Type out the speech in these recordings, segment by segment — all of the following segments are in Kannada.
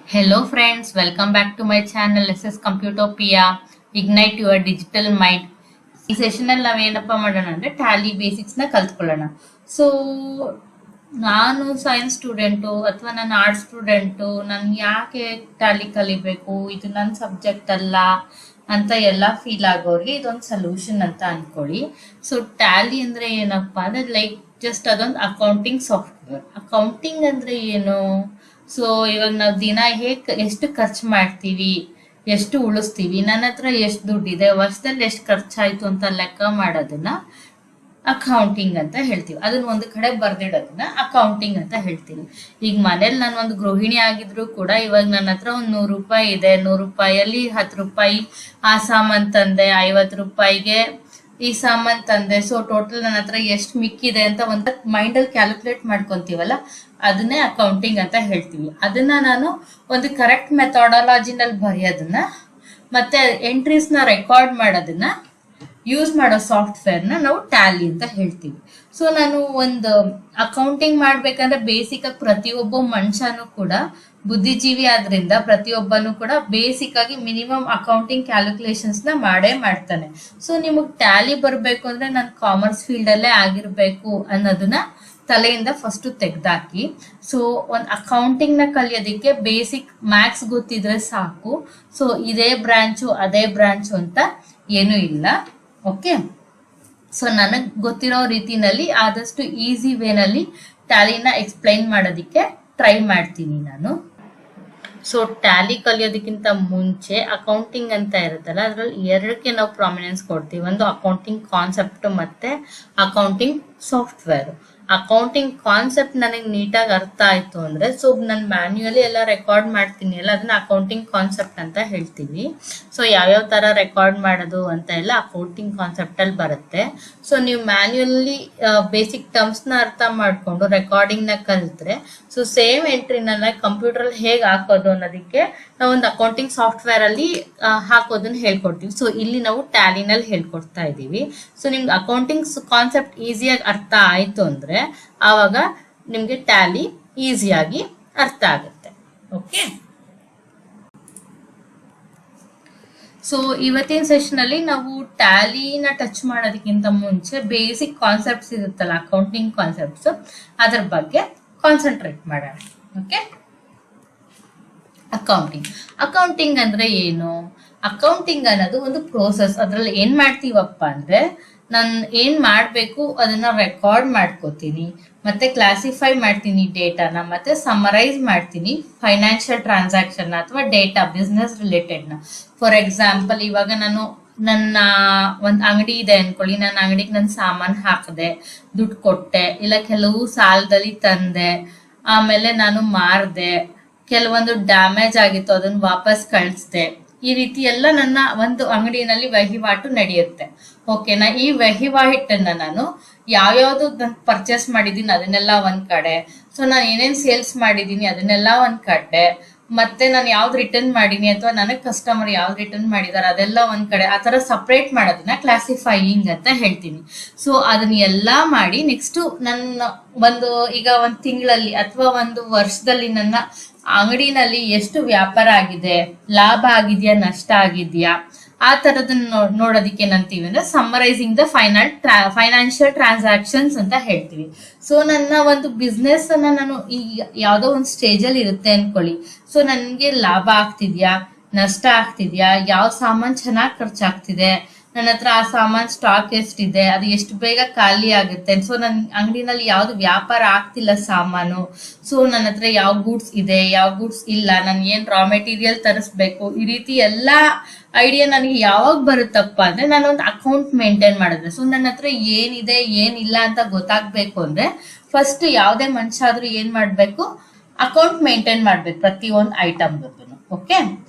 Hello friends, welcome back to my channel. This is Computopia. Ignite your digital mind. ಈ ಸೆಷನ್ ಅಲ್ಲಿ ನಾವೇನಪ್ಪ ಮಾಡೋಣ ಅಂದ್ರೆ ಟ್ಯಾಲಿ ಬೇಸಿಕ್ಸ್ ನ ಕಲ್ತ್ಕೊಳ್ಳೋಣ. ಸೊ ನಾನು ಸೈನ್ಸ್ ಸ್ಟೂಡೆಂಟು ಅಥವಾ ನಾನು ಆರ್ಟ್ಸ್ ಸ್ಟೂಡೆಂಟು, ನನ್ಗೆ ಯಾಕೆ ಟ್ಯಾಲಿ ಕಲಿಬೇಕು, ಇದು ನನ್ನ ಸಬ್ಜೆಕ್ಟ್ ಅಲ್ಲ ಅಂತ ಎಲ್ಲ ಫೀಲ್ ಆಗೋರಿಗೆ ಇದೊಂದು ಸೊಲ್ಯೂಷನ್ ಅಂತ ಅನ್ಕೊಳ್ಳಿ. ಸೊ ಟ್ಯಾಲಿ ಅಂದ್ರೆ ಏನಪ್ಪಾ ಅಂದ್ರೆ ಲೈಕ್ ಜಸ್ಟ್ ಅದೊಂದು ಅಕೌಂಟಿಂಗ್ ಸಾಫ್ಟ್ವೇರ್. ಅಕೌಂಟಿಂಗ್ ಅಂದ್ರೆ ಏನು? ಸೊ ಇವಾಗ ನಾವು ದಿನ ಎಷ್ಟು ಖರ್ಚು ಮಾಡ್ತೀವಿ, ಎಷ್ಟು ಉಳಿಸ್ತೀವಿ, ನನ್ನ ಹತ್ರ ಎಷ್ಟು ದುಡ್ಡಿದೆ, ವರ್ಷದಲ್ಲಿ ಎಷ್ಟು ಖರ್ಚಾಯ್ತು ಅಂತ ಲೆಕ್ಕ ಮಾಡೋದನ್ನ ಅಕೌಂಟಿಂಗ್ ಅಂತ ಹೇಳ್ತೀವಿ. ಅದನ್ನ ಒಂದು ಕಡೆ ಬರ್ದಿಡೋದನ್ನ ಅಕೌಂಟಿಂಗ್ ಅಂತ ಹೇಳ್ತೀವಿ. ಈಗ ಮನೇಲಿ ನಾನು ಒಂದು ಗೃಹಿಣಿ ಆಗಿದ್ರು ಕೂಡ ಇವಾಗ ನನ್ನ ಹತ್ರ ಒಂದು 100 ರೂಪಾಯಿ ಇದೆ, 100 ರೂಪಾಯಲ್ಲಿ 10 ರೂಪಾಯಿ ಆ ಸಾಮಾನ್ ತಂದೆ, 50 ರೂಪಾಯಿಗೆ ಈ ಸಾಮಾನ್ ತಂದೆ. ಸೊ ಟೋಟಲ್ ನನ್ನ ಹತ್ರ ಎಷ್ಟು ಮಿಕ್ಕಿದೆ ಅಂತ ಒಂದು ಮೈಂಡ್ ಅಲ್ಲಿ ಕ್ಯಾಲ್ಕುಲೇಟ್ ಮಾಡ್ಕೊಂತೀವಲ್ಲ, ಅದನ್ನೇ ಅಕೌಂಟಿಂಗ್ ಅಂತ ಹೇಳ್ತೀವಿ. ಅದನ್ನ ನಾನು ಒಂದು ಕರೆಕ್ಟ್ ಮೆಥಾಡಾಲಜಿನಲ್ಲಿ ಬರೆಯೋದನ್ನ ಮತ್ತೆ ಎಂಟ್ರೀಸ್ ನ ರೆಕಾರ್ಡ್ ಮಾಡೋದನ್ನ ಯೂಸ್ ಮಾಡೋ ಸಾಫ್ಟ್ವೇರ್ನ ನಾವು ಟ್ಯಾಲಿ ಅಂತ ಹೇಳ್ತೀವಿ. ಸೊ ನಾನು ಒಂದು ಅಕೌಂಟಿಂಗ್ ಮಾಡ್ಬೇಕಂದ್ರೆ ಬೇಸಿಕ್ ಆಗಿ ಪ್ರತಿಯೊಬ್ಬ ಮನುಷ್ಯನೂ ಕೂಡ ಬುದ್ಧಿಜೀವಿ ಆದ್ರಿಂದ ಪ್ರತಿಯೊಬ್ಬನು ಕೂಡ ಬೇಸಿಕ್ ಆಗಿ ಮಿನಿಮಮ್ ಅಕೌಂಟಿಂಗ್ ಕ್ಯಾಲ್ಕುಲೇಷನ್ಸ್ ನ ಮಾಡೇ ಮಾಡ್ತಾನೆ. ಸೊ ನಿಮಗ್ ಟ್ಯಾಲಿ ಬರ್ಬೇಕು ಅಂದ್ರೆ ನಾನು ಕಾಮರ್ಸ್ ಫೀಲ್ಡ್ ಅಲ್ಲೇ ಆಗಿರ್ಬೇಕು ಅನ್ನೋದನ್ನ ತಲೆಯಿಂದ ಫಸ್ಟ್ ತೆಗ್ದಾಕಿ. ಸೊ ಒಂದು ಅಕೌಂಟಿಂಗ್ ನ ಕಲಿಯೋದಕ್ಕೆ ಬೇಸಿಕ್ ಮ್ಯಾಥ್ಸ್ ಗೊತ್ತಿದ್ರೆ ಸಾಕು. ಸೊ ಇದೇ ಬ್ರಾಂಚು ಅದೇ ಬ್ರಾಂಚು ಅಂತ ಏನೂ ಇಲ್ಲ. ಓಕೆ, ಸೊ ನನಗೆ ಗೊತ್ತಿರೋ ರೀತಿನಲ್ಲಿ ಆದಷ್ಟು ಈಸಿ ವೇನಲ್ಲಿ ಟ್ಯಾಲಿನ ಎಕ್ಸ್ಪ್ಲೈನ್ ಮಾಡೋದಕ್ಕೆ ಟ್ರೈ ಮಾಡ್ತೀನಿ ನಾನು. ಸೊ ಟ್ಯಾಲಿ ಕಲಿಯೋದಕ್ಕಿಂತ ಮುಂಚೆ ಅಕೌಂಟಿಂಗ್ ಅಂತ ಇರುತ್ತಲ್ಲ, ಅದ್ರಲ್ಲಿ ಎರಡಕ್ಕೆ ನಾವು ಪ್ರಾಮಿನೆನ್ಸ್ ಕೊಡ್ತೀವಿ. ಒಂದು ಅಕೌಂಟಿಂಗ್ ಕಾನ್ಸೆಪ್ಟ್ ಮತ್ತೆ ಅಕೌಂಟಿಂಗ್ ಸಾಫ್ಟ್ವೇರ್. ಅಕೌಂಟಿಂಗ್ ಕಾನ್ಸೆಪ್ಟ್ ನನಗೆ ನೀಟಾಗಿ ಅರ್ಥ ಆಯ್ತು ಅಂದ್ರೆ, ಸೊ ನಾನು ಮ್ಯಾನ್ಯುಯಲಿ ಎಲ್ಲ ರೆಕಾರ್ಡ್ ಮಾಡ್ತೀನಿ ಅಲ್ಲ, ಅದನ್ನ ಅಕೌಂಟಿಂಗ್ ಕಾನ್ಸೆಪ್ಟ್ ಅಂತ ಹೇಳ್ತೀವಿ. ಸೊ ಯಾವ್ಯಾವ ತರ ರೆಕಾರ್ಡ್ ಮಾಡೋದು ಅಂತ ಎಲ್ಲ ಅಕೌಂಟಿಂಗ್ ಕಾನ್ಸೆಪ್ಟ್ ಅಲ್ಲಿ ಬರುತ್ತೆ. ಸೊ ನೀವು ಮ್ಯಾನ್ಯುಯಲಿ ಬೇಸಿಕ್ ಟರ್ಮ್ಸ್ ನ ಅರ್ಥ ಮಾಡ್ಕೊಂಡು ರೆಕಾರ್ಡಿಂಗ್ ನ ಕಲಿತ್ರೆ, ಸೊ ಸೇಮ್ ಎಂಟ್ರಿನೆಲ್ಲ ಕಂಪ್ಯೂಟರ್ ಅಲ್ಲಿ ಹೇಗೆ ಹಾಕೋದು ಅನ್ನೋದಕ್ಕೆ ನಾವು ಒಂದು ಅಕೌಂಟಿಂಗ್ ಸಾಫ್ಟ್ವೇರ್ ಅಲ್ಲಿ ಹಾಕೋದನ್ನ ಹೇಳ್ಕೊಡ್ತೀವಿ. ಸೊ ಇಲ್ಲಿ ನಾವು ಟ್ಯಾಲಿನಲ್ಲಿ ಹೇಳ್ಕೊಡ್ತಾ ಇದೀವಿ. ಸೊ ನಿಮ್ಗೆ ಅಕೌಂಟಿಂಗ್ ಕಾನ್ಸೆಪ್ಟ್ ಈಸಿಯಾಗಿ ಅರ್ಥ ಆಯ್ತು ಅಂದ್ರೆ ಆವಾಗ ನಿಮ್ಗೆ ಟ್ಯಾಲಿ ಈಸಿಯಾಗಿ ಅರ್ಥ ಆಗುತ್ತೆ. ಓಕೆ, ಸೊ ಇವತ್ತಿನ ಸೆಷನ್ ಅಲ್ಲಿ ನಾವು ಟ್ಯಾಲಿನ ಟಚ್ ಮಾಡೋದಕ್ಕಿಂತ ಮುಂಚೆ ಬೇಸಿಕ್ ಕಾನ್ಸೆಪ್ಟ್ಸ್ ಇರುತ್ತಲ್ಲ, ಅಕೌಂಟಿಂಗ್ ಕಾನ್ಸೆಪ್ಟ್ಸ್, ಅದ್ರ ಬಗ್ಗೆ ಕಾನ್ಸಂಟ್ರೇಟ್ ಮಾಡೋಣ. ಓಕೆ, ಅಕೌಂಟಿಂಗ್ ಅಂದ್ರೆ ಏನು? ಅಕೌಂಟಿಂಗ್ ಅನ್ನೋದು ಒಂದು ಪ್ರೋಸೆಸ್. ಅದ್ರಲ್ಲಿ ಏನ್ ಮಾಡ್ತೀವಪ್ಪ ಅಂದ್ರೆ, ನಾನು ಏನ್ ಮಾಡ್ಬೇಕು ಅದನ್ನ ರೆಕಾರ್ಡ್ ಮಾಡ್ಕೋತೀನಿ, ಮತ್ತೆ ಕ್ಲಾಸಿಫೈ ಮಾಡ್ತೀನಿ ಡೇಟಾನ, ಮತ್ತೆ ಸಮರೈಸ್ ಮಾಡ್ತೀನಿ ಫೈನಾನ್ಷಿಯಲ್ ಟ್ರಾನ್ಸಾಕ್ಷನ್ ಅಥವಾ ಡೇಟಾ ಬಿಸ್ನೆಸ್ ರಿಲೇಟೆಡ್ ನ. ಫಾರ್ ಎಕ್ಸಾಂಪಲ್, ಇವಾಗ ನಾನು ನನ್ನ ಒಂದ್ ಅಂಗಡಿ ಇದೆ ಅನ್ಕೊಳ್ಳಿ, ನನ್ನ ಅಂಗಡಿಗೆ ನನ್ನ ಸಾಮಾನ್ ಹಾಕದೆ, ದುಡ್ಡು ಕೊಟ್ಟೆ, ಇಲ್ಲ ಕೆಲವು ಸಾಲದಲ್ಲಿ ತಂದೆ, ಆಮೇಲೆ ನಾನು ಮಾರ್ದೆ, ಕೆಲವೊಂದು ಡ್ಯಾಮೇಜ್ ಆಗಿತ್ತು ಅದನ್ನ ವಾಪಸ್ ಕಳಿಸ್ದೆ. ಈ ರೀತಿ ಎಲ್ಲ ನನ್ನ ಒಂದು ಅಂಗಡಿನಲ್ಲಿ ವಹಿವಾಟು ನಡೆಯುತ್ತೆ. ಓಕೆನಾ? ಈ ವಹಿವಾಟನ್ನ ನಾನು ಯಾವ್ಯಾವ್ದು ಪರ್ಚೇಸ್ ಮಾಡಿದೀನಿ ಅದನ್ನೆಲ್ಲ ಒಂದ್ ಕಡೆ, ಸೊ ನಾನು ಏನೇನ್ ಸೇಲ್ಸ್ ಮಾಡಿದೀನಿ ಅದನ್ನೆಲ್ಲ ಒಂದ್ ಕಡೆ, ಮತ್ತೆ ನಾನು ಯಾವ್ದು ರಿಟರ್ನ್ ಮಾಡೀನಿ ಅಥವಾ ನನಗೆ ಕಸ್ಟಮರ್ ಯಾವ್ದು ರಿಟರ್ನ್ ಮಾಡಿದಾರೆ ಅದೆಲ್ಲ ಒಂದ್ ಕಡೆ, ಆ ತರ ಸಪ್ರೇಟ್ ಮಾಡೋದನ್ನ ಕ್ಲಾಸಿಫೈಯಿಂಗ್ ಅಂತ ಹೇಳ್ತೀನಿ. ಸೊ ಅದನ್ನ ಎಲ್ಲಾ ಮಾಡಿ ನೆಕ್ಸ್ಟ್ ನನ್ನ ಈಗ ಒಂದ್ ತಿಂಗಳಲ್ಲಿ ಅಥವಾ ಒಂದು ವರ್ಷದಲ್ಲಿ ನನ್ನ ಅಂಗಡಿನಲ್ಲಿ ಎಷ್ಟು ವ್ಯಾಪಾರ ಆಗಿದೆ, ಲಾಭ ಆಗಿದ್ಯಾ, ನಷ್ಟ ಆಗಿದ್ಯಾ, ಆ ತರದನ್ನ ನೋಡೋದಿಕ್ಕೆ ಏನಂತೀವಿ ಅಂದ್ರೆ ಸಮ್ಮರೈಸಿಂಗ್ ದ ಫೈನಾನ್ಷಿಯಲ್ ಟ್ರಾನ್ಸಾಕ್ಷನ್ಸ್ ಅಂತ ಹೇಳ್ತೀವಿ. ಸೊ ನನ್ನ ಒಂದು ಬಿಸ್ನೆಸ್ ಅನ್ನ ನಾನು ಈ ಯಾವ್ದೋ ಒಂದು ಸ್ಟೇಜ್ ಅಲ್ಲಿ ಇರುತ್ತೆ ಅನ್ಕೊಳ್ಳಿ. ಸೊ ನನ್ಗೆ ಲಾಭ ಆಗ್ತಿದ್ಯಾ, ನಷ್ಟ ಆಗ್ತಿದ್ಯಾ, ಯಾವ ಸಾಮಾನ್ ಚೆನ್ನಾಗಿ ಖರ್ಚಾಗ್ತಿದೆ, ನನ್ನ ಹತ್ರ ಆ ಸಾಮಾನ್ ಸ್ಟಾಕ್ ಎಷ್ಟಿದೆ, ಅದು ಎಷ್ಟು ಬೇಗ ಖಾಲಿ ಆಗುತ್ತೆ, ಸೊ ನನ್ನ ಅಂಗಡಿನಲ್ಲಿ ಯಾವ್ದು ವ್ಯಾಪಾರ ಆಗ್ತಿಲ್ಲ ಸಾಮಾನು, ಸೊ ನನ್ನ ಹತ್ರ ಯಾವ ಗೂಡ್ಸ್ ಇದೆ, ಯಾವ ಗೂಡ್ಸ್ ಇಲ್ಲ, ನನ್ ಏನ್ ರಾ ಮೆಟೀರಿಯಲ್ ತರಿಸ್ಬೇಕು, ಈ ರೀತಿ ಎಲ್ಲಾ ಐಡಿಯಾ ನನಗೆ ಯಾವಾಗ ಬರುತ್ತಪ್ಪ ಅಂದ್ರೆ ನಾನು ಒಂದು ಅಕೌಂಟ್ ಮೇಂಟೈನ್ ಮಾಡಿದ್ರೆ. ಸೊ ನನ್ನ ಹತ್ರ ಏನಿದೆ ಏನಿಲ್ಲ ಅಂತ ಗೊತ್ತಾಗ್ಬೇಕು ಅಂದ್ರೆ ಫಸ್ಟ್ ಯಾವ್ದೇ ಮನುಷ್ಯ ಆದ್ರೂ ಏನ್ ಮಾಡ್ಬೇಕು, ಅಕೌಂಟ್ ಮೇಂಟೈನ್ ಮಾಡ್ಬೇಕು ಪ್ರತಿಯೊಂದು ಐಟಮ್ ಬದಲು. ಓಕೆ,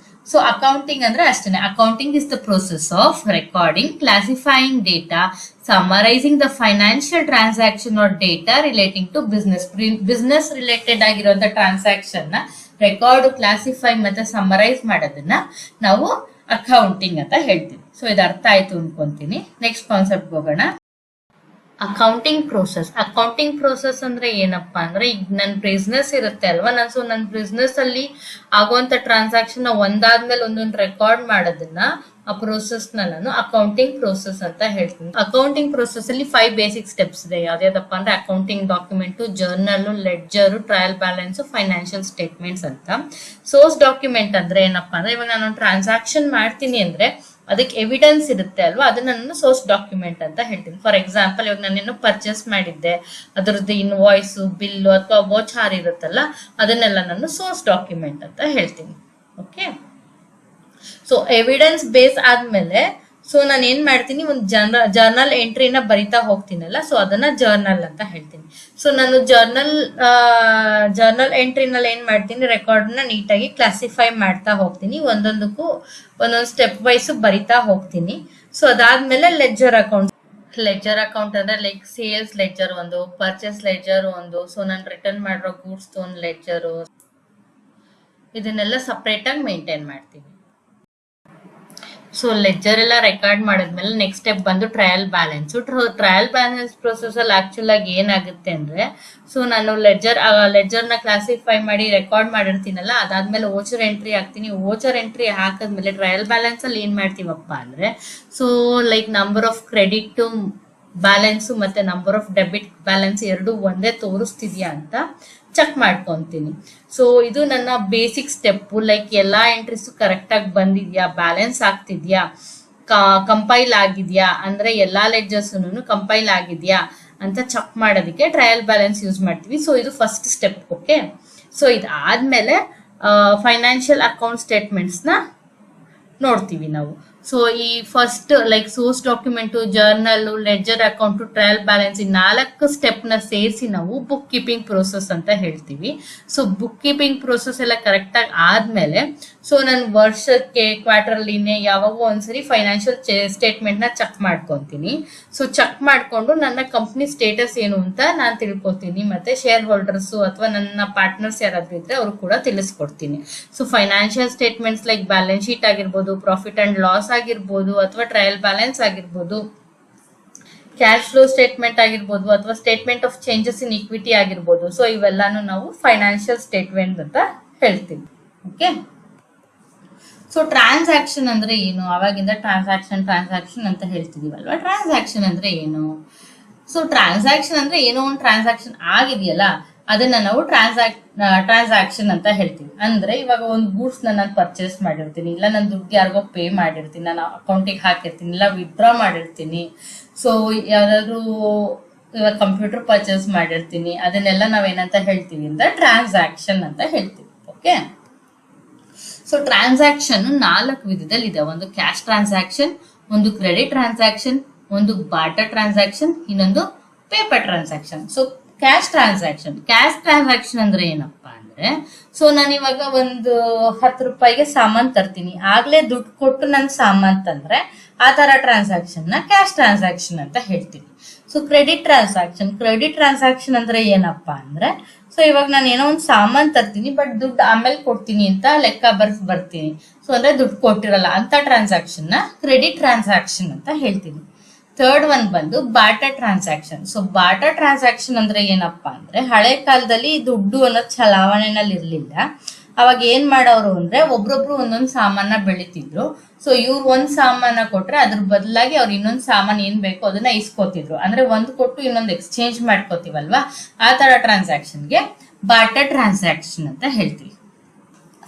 ಸೊ ಅಕೌಂಟಿಂಗ್ ಅಂದ್ರೆ ಅಷ್ಟೇನೆ. Accounting is the process of recording, classifying data, summarising the financial transaction or data relating to business related ಆಗಿರುವಂತ ಟ್ರಾನ್ಸಾಕ್ಷನ್ ನ ರೆಕಾರ್ಡ್, ಕ್ಲಾಸಿಫೈ ಮತ್ತೆ ಸಮರೈಸ್ ಮಾಡೋದನ್ನ ನಾವು ಅಕೌಂಟಿಂಗ್ ಅಂತ ಹೇಳ್ತೀವಿ. ಸೊ ಇದು ಅರ್ಥ ಆಯ್ತು ಅನ್ಕೊಂತೀನಿ. ನೆಕ್ಸ್ಟ್ ಕಾನ್ಸೆಪ್ಟ್ ಹೋಗೋಣ. ಅಕೌಂಟಿಂಗ್ ಪ್ರೋಸೆಸ್ ಅಂದ್ರೆ ಏನಪ್ಪಾ ಅಂದ್ರೆ, ಈಗ ನನ್ನ ಬಿಸ್ನೆಸ್ ಇರುತ್ತೆ ಅಲ್ವಾ, ನನ್ನ ಬಿಸ್ನೆಸ್ ಅಲ್ಲಿ ಆಗುವಂತ ಟ್ರಾನ್ಸಾಕ್ಷನ್ ಒಂದಾದ್ಮೇಲೆ ಒಂದೊಂದು ರೆಕಾರ್ಡ್ ಮಾಡೋದನ್ನ, ಆ ಪ್ರೋಸೆಸ್ ನಾನು ಅಕೌಂಟಿಂಗ್ ಪ್ರೋಸೆಸ್ ಅಂತ ಹೇಳ್ತೀನಿ. ಅಕೌಂಟಿಂಗ್ ಪ್ರೋಸೆಸ್ ಅಲ್ಲಿ 5 ಬೇಸಿಕ್ ಸ್ಟೆಪ್ಸ್ ಇದೆ. ಯಾವ್ದಾದಪ್ಪ ಅಂದ್ರೆ accounting document, journal, ledger, trial balance, financial statements ಅಂತ. ಸೋರ್ಸ್ ಡಾಕ್ಯುಮೆಂಟ್ ಅಂದ್ರೆ ಏನಪ್ಪಾ ಅಂದ್ರೆ, ಇವಾಗ ನಾನು ಟ್ರಾನ್ಸಾಕ್ಷನ್ ಮಾಡ್ತೀನಿ ಅಂದ್ರೆ ಅದಕ್ಕೆ ಎವಿಡೆನ್ಸ್ ಇರುತ್ತೆ ಅಲ್ವಾ, ಅದನ್ನ ನಾನು ಸೋರ್ಸ್ ಡಾಕ್ಯುಮೆಂಟ್ ಅಂತ ಹೇಳ್ತೀನಿ. ಫಾರ್ ಎಕ್ಸಾಂಪಲ್, ಇವಾಗ ನಾನೇನು ಪರ್ಚೇಸ್ ಮಾಡಿದ್ದೆ, ಅದರದ್ದು ಇನ್ವಾಯ್ಸು, ಬಿಲ್ಲು ಅಥವಾ ವೋಚಾರ್ ಇರುತ್ತಲ್ಲ, ಅದನ್ನೆಲ್ಲ ನಾನು ಸೋರ್ಸ್ ಡಾಕ್ಯುಮೆಂಟ್ ಅಂತ ಹೇಳ್ತೀನಿ. ಓಕೆ, ಸೊ ಎವಿಡೆನ್ಸ್ ಬೇಸ್ ಆದ್ಮೇಲೆ ಸೊ ನಾನು ಏನ್ ಮಾಡ್ತೀನಿ, ಒಂದು ಜರ್ನಲ್ ಎಂಟ್ರಿನ ಬರಿತಾ ಹೋಗ್ತೀನಲ್ಲ, ಸೊ ಅದನ್ನ ಜರ್ನಲ್ ಅಂತ ಹೇಳ್ತೀನಿ. ಸೊ ನಾನು ಜರ್ನಲ್ ಎಂಟ್ರಿನಲ್ಲಿ ಏನ್ ಮಾಡ್ತೀನಿ, ರೆಕಾರ್ಡ್ ನ ನೀಟಾಗಿ ಕ್ಲಾಸಿಫೈ ಮಾಡ್ತಾ ಹೋಗ್ತೀನಿ, ಒಂದೊಂದಕ್ಕೂ ಒಂದೊಂದು ಸ್ಟೆಪ್ ವೈಸ್ ಬರಿತಾ ಹೋಗ್ತೀನಿ. ಸೊ ಅದಾದ್ಮೇಲೆ ಲೆಡ್ಜರ್ ಅಕೌಂಟ್ ಅಂದ್ರೆ ಲೈಕ್ ಸೇಲ್ಸ್ ಲೆಡ್ಜರ್ ಒಂದು, ಪರ್ಚೇಸ್ ಲೆಡ್ಜರ್ ಒಂದು, ಸೊ ನಾನು ರಿಟರ್ನ್ ಮಾಡಿರೋ ಗೂಡ್ಸ್ ಒಂದು ಲೆಡ್ಜರು, ಇದನ್ನೆಲ್ಲ ಸಪ್ರೇಟ್ ಆಗಿ ಮೇಂಟೈನ್ ಮಾಡ್ತೀನಿ. ಸೊ ಲೆಡ್ಜರ್ ಎಲ್ಲ ರೆಕಾರ್ಡ್ ಮಾಡಿದ್ಮೇಲೆ ನೆಕ್ಸ್ಟ್ ಸ್ಟೆಪ್ ಬಂದು trial balance. Trial balance process ಅಲ್ಲಿ ಆಕ್ಚುಲ್ ಆಗಿ ಏನಾಗುತ್ತೆ ಅಂದ್ರೆ, ಸೊ ನಾನು ಲೆಡ್ಜರ್ನ ಕ್ಲಾಸಿಫೈ ಮಾಡಿ ರೆಕಾರ್ಡ್ ಮಾಡಿರ್ತೀನಲ್ಲ, ಅದಾದ್ಮೇಲೆ ವೋಚರ್ ಎಂಟ್ರಿ ಹಾಕ್ತೀನಿ. ವೋಚರ್ ಎಂಟ್ರಿ ಹಾಕಿದ್ಮೇಲೆ ಟ್ರಯಲ್ ಬ್ಯಾಲೆನ್ಸ್ ಅಲ್ಲಿ ಏನ್ ಮಾಡ್ತೀವಪ್ಪ ಅಂದ್ರೆ, so like number of credit balance ಮತ್ತೆ ನಂಬರ್ ಆಫ್ ಡೆಬಿಟ್ ಬ್ಯಾಲೆನ್ಸ್ ಎರಡು ಒಂದೇ ತೋರಿಸ್ತಿದ್ಯಾ ಅಂತ ಚೆಕ್ ಮಾಡ್ಕೊಂತೀನಿ. ಸೊ ಇದು ನನ್ನ ಬೇಸಿಕ್ ಸ್ಟೆಪ್. ಲೈಕ್ ಎಲ್ಲಾ ಎಂಟ್ರೀಸು ಕರೆಕ್ಟ್ ಆಗಿ ಬಂದಿದ್ಯಾ, ಬ್ಯಾಲೆನ್ಸ್ ಆಗ್ತಿದ್ಯಾ, ಕಂಪೈಲ್ ಆಗಿದ್ಯಾ, ಅಂದ್ರೆ ಎಲ್ಲಾ ಲೆಡ್ಜರ್ಸ್ ಕಂಪೈಲ್ ಆಗಿದ್ಯಾ ಅಂತ ಚೆಕ್ ಮಾಡೋದಕ್ಕೆ ಟ್ರಯಲ್ ಬ್ಯಾಲೆನ್ಸ್ ಯೂಸ್ ಮಾಡ್ತೀವಿ. ಸೊ ಇದು ಫಸ್ಟ್ ಸ್ಟೆಪ್. ಓಕೆ, ಸೊ ಇದಾದ್ಮೇಲೆ ಫೈನಾನ್ಷಿಯಲ್ ಅಕೌಂಟ್ ಸ್ಟೇಟ್ಮೆಂಟ್ಸ್ ನ ನೋಡ್ತೀವಿ ನಾವು. ಸೊ ಈ first like source document, journal, ledger account, trial balance, ಈ 4 ಸ್ಟೆಪ್ ನ ಸೇರಿಸಿ ನಾವು ಬುಕ್ ಕೀಪಿಂಗ್ ಪ್ರೋಸೆಸ್ ಅಂತ ಹೇಳ್ತೀವಿ. ಸೊ ಬುಕ್ ಕೀಪಿಂಗ್ ಪ್ರೋಸೆಸ್ ಎಲ್ಲ ಕರೆಕ್ಟ್ ಆಗಿ ಆದ್ಮೇಲೆ, ಸೊ ನಾನು ವರ್ಷಕ್ಕೆ ಕ್ವಾರ್ಟರ್ಲಿನೇ ಯಾವಾಗೋ ಒಂದ್ಸರಿ ಫೈನಾನ್ಷಿಯಲ್ ಸ್ಟೇಟ್ಮೆಂಟ್ ನ ಚೆಕ್ ಮಾಡ್ಕೊಂತೀನಿ. ಸೊ ಚೆಕ್ ಮಾಡ್ಕೊಂಡು ನನ್ನ ಕಂಪ್ನಿ ಸ್ಟೇಟಸ್ ಏನು ಅಂತ ನಾನು ತಿಳ್ಕೊತೀನಿ, ಮತ್ತೆ ಶೇರ್ ಹೋಲ್ಡರ್ಸ್ ಅಥವಾ ನನ್ನ ಪಾರ್ಟ್ನರ್ಸ್ ಯಾರಾದ್ರೂ ಇದ್ರೆ ಅವ್ರು ಕೂಡ ತಿಳಿಸ್ಕೊಡ್ತೀನಿ. So financial statements like balance sheet ಆಗಿರ್ಬೋದು, ಪ್ರಾಫಿಟ್ ಅಂಡ್ ಲಾಸ್ ಆಗಿರ್ಬೋದು, ಅಥವಾ ಟ್ರಯಲ್ ಬ್ಯಾಲೆನ್ಸ್ ಆಗಿರ್ಬೋದು, ಕ್ಯಾಶ್ ಫ್ಲೋ ಸ್ಟೇಟ್ಮೆಂಟ್ ಆಗಿರ್ಬೋದು, ಅಥವಾ statement of changes in equity ಆಗಿರ್ಬೋದು. ಸೊ ಇವೆಲ್ಲಾನು ನಾವು ಫೈನಾನ್ಷಿಯಲ್ ಸ್ಟೇಟ್ಮೆಂಟ್ ಅಂತ ಹೇಳ್ತೀವಿ. ಓಕೆ, ಸೊ ಟ್ರಾನ್ಸಾಕ್ಷನ್ ಅಂದ್ರೆ ಏನು? ಅವಾಗಿಂದ ಟ್ರಾನ್ಸಾಕ್ಷನ್ ಅಂತ ಹೇಳ್ತಿದೀವಲ್ವಾ. ಟ್ರಾನ್ಸಾಕ್ಷನ್ ಅಂದ್ರೆ ಏನು? ಸೊ ಟ್ರಾನ್ಸಾಕ್ಷನ್ ಅಂದ್ರೆ ಏನೋ ಒಂದು ಟ್ರಾನ್ಸಾಕ್ಷನ್ ಆಗಿದೆಯಲ್ಲ, ಅದನ್ನ ನಾವು ಟ್ರಾನ್ಸಾಕ್ಷನ್ ಅಂತ ಹೇಳ್ತೀವಿ. ಅಂದ್ರೆ ಇವಾಗ ಒಂದು ಗೂಡ್ಸ್ ನಾನು ಪರ್ಚೇಸ್ ಮಾಡಿರ್ತೀನಿ, ಇಲ್ಲ ನನ್ನ ದುಡ್ಡು ಯಾರಿಗೋ ಪೇ ಮಾಡಿರ್ತೀನಿ, ನಾನು ಅಕೌಂಟಿಗೆ ಹಾಕಿರ್ತೀನಿ, ಇಲ್ಲ ವಿತ್ಡ್ರಾ ಮಾಡಿರ್ತೀನಿ. ಸೊ ಯಾವ್ದಾದ್ರು ಇವಾಗ ಕಂಪ್ಯೂಟರ್ ಪರ್ಚೇಸ್ ಮಾಡಿರ್ತೀನಿ, ಅದನ್ನೆಲ್ಲ ನಾವೇನಂತ ಹೇಳ್ತೀವಿ ಅಂದ್ರೆ ಟ್ರಾನ್ಸಾಕ್ಷನ್ ಅಂತ ಹೇಳ್ತೀವಿ. ಓಕೆ, ಸೊ ಟ್ರಾನ್ಸಾಕ್ಷನ್ 4 ವಿಧದಲ್ಲಿ ಇದೆ. ಒಂದು ಕ್ಯಾಶ್ ಟ್ರಾನ್ಸಾಕ್ಷನ್, ಒಂದು ಕ್ರೆಡಿಟ್ ಟ್ರಾನ್ಸಾಕ್ಷನ್, ಒಂದು ಬಾರ್ಟರ್ ಟ್ರಾನ್ಸಾಕ್ಷನ್, ಇನ್ನೊಂದು paper transaction. So cash transaction ಅಂದ್ರೆ ಏನಪ್ಪಾ ಅಂದ್ರೆ, ಸೊ ನಾನು ಇವಾಗ ಒಂದು 10 ರೂಪಾಯಿಗೆ ಸಾಮಾನ್ ತರ್ತೀನಿ, ಆಗ್ಲೇ ದುಡ್ಡು ಕೊಟ್ಟು ನನ್ ಸಾಮಾನ್ ತಂದ್ರೆ ಆ ತರ ಟ್ರಾನ್ಸಾಕ್ಷನ್ ನ ಕ್ಯಾಶ್ ಟ್ರಾನ್ಸಾಕ್ಷನ್ ಅಂತ ಹೇಳ್ತೀನಿ. ಸೊ ಕ್ರೆಡಿಟ್ ಟ್ರಾನ್ಸಾಕ್ಷನ್ ಅಂದ್ರೆ ಏನಪ್ಪಾ ಅಂದ್ರೆ, ಸೊ ಇವಾಗ ನಾನು ಏನೋ ಒಂದು ಸಾಮಾನ್ ತರ್ತೀನಿ, ಬಟ್ ದುಡ್ಡು ಆಮೇಲೆ ಕೊಡ್ತೀನಿ ಅಂತ ಲೆಕ್ಕ ಬರ್ತೀನಿ. ಸೊ ಅಂದ್ರೆ ದುಡ್ಡು ಕೊಟ್ಟಿರಲ್ಲ ಅಂತ ಟ್ರಾನ್ಸಾಕ್ಷನ್ ನ ಕ್ರೆಡಿಟ್ ಟ್ರಾನ್ಸಾಕ್ಷನ್ ಅಂತ ಹೇಳ್ತೀನಿ. ಥರ್ಡ್ ಒನ್ ಬಂದು barter transaction. So barter transaction ಅಂದ್ರೆ ಏನಪ್ಪಾ ಅಂದ್ರೆ, ಹಳೆ ಕಾಲದಲ್ಲಿ ದುಡ್ಡು ಅನ್ನೋದು ಚಲಾವಣೆನಲ್ಲಿ ಇರ್ಲಿಲ್ಲ. ಅವಾಗ ಏನ್ ಮಾಡೋರು ಅಂದ್ರೆ, ಒಬ್ರೊಬ್ರು ಒಂದೊಂದು ಸಾಮಾನ ಬೆಳಿತಿದ್ರು. ಸೊ ಇವ್ರು ಒಂದ್ ಸಾಮಾನ ಕೊಟ್ರೆ ಅದ್ರ ಬದಲಾಗಿ ಅವ್ರು ಇನ್ನೊಂದ್ ಸಾಮಾನ್ ಏನ್ ಬೇಕೋ ಅದನ್ನ ಇಸ್ಕೋತಿದ್ರು. ಅಂದ್ರೆ ಒಂದು ಕೊಟ್ಟು ಇನ್ನೊಂದು ಎಕ್ಸ್ಚೇಂಜ್ ಮಾಡ್ಕೋತೀವಲ್ವಾ, ಆ ತರ ಟ್ರಾನ್ಸಾಕ್ಷನ್ಗೆ ಬಾರ್ಟರ್ ಟ್ರಾನ್ಸಾಕ್ಷನ್ ಅಂತ ಹೇಳ್ತೀವಿ.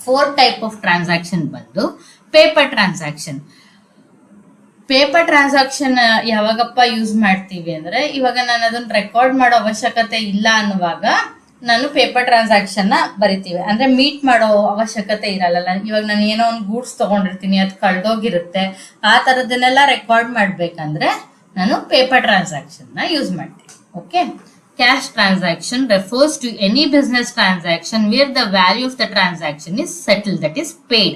4th ಟೈಪ್ ಆಫ್ ಟ್ರಾನ್ಸಾಕ್ಷನ್ ಬಂದು ಪೇಪರ್ ಟ್ರಾನ್ಸಾಕ್ಷನ್. ಪೇಪರ್ ಟ್ರಾನ್ಸಾಕ್ಷನ್ ಯಾವಾಗಪ್ಪ ಯೂಸ್ ಮಾಡ್ತೀವಿ ಅಂದ್ರೆ, ಇವಾಗ ನಾನು ಅದನ್ನ ರೆಕಾರ್ಡ್ ಮಾಡೋ ಅವಶ್ಯಕತೆ ಇಲ್ಲ ಅನ್ನುವಾಗ ನಾನು ಪೇಪರ್ ಟ್ರಾನ್ಸಾಕ್ಷನ್ ನ ಬರಿತೀವಿ. ಅಂದ್ರೆ ಮೀಟ್ ಮಾಡೋ ಅವಶ್ಯಕತೆ ಇರಲ್ಲ. ಇವಾಗ ನಾನು ಏನೋ ಒಂದು ಗೂಡ್ಸ್ ತಗೊಂಡಿರ್ತೀನಿ, ಅದು ಕಳ್ದೋಗಿರುತ್ತೆ, ಆ ತರದನ್ನೆಲ್ಲ ರೆಕಾರ್ಡ್ ಮಾಡ್ಬೇಕಂದ್ರೆ ನಾನು ಪೇಪರ್ ಟ್ರಾನ್ಸಾಕ್ಷನ್ ನ ಯೂಸ್ ಮಾಡ್ತೀನಿ. Okay, cash transaction refers to any business transaction where the value of the transaction is settled, that is paid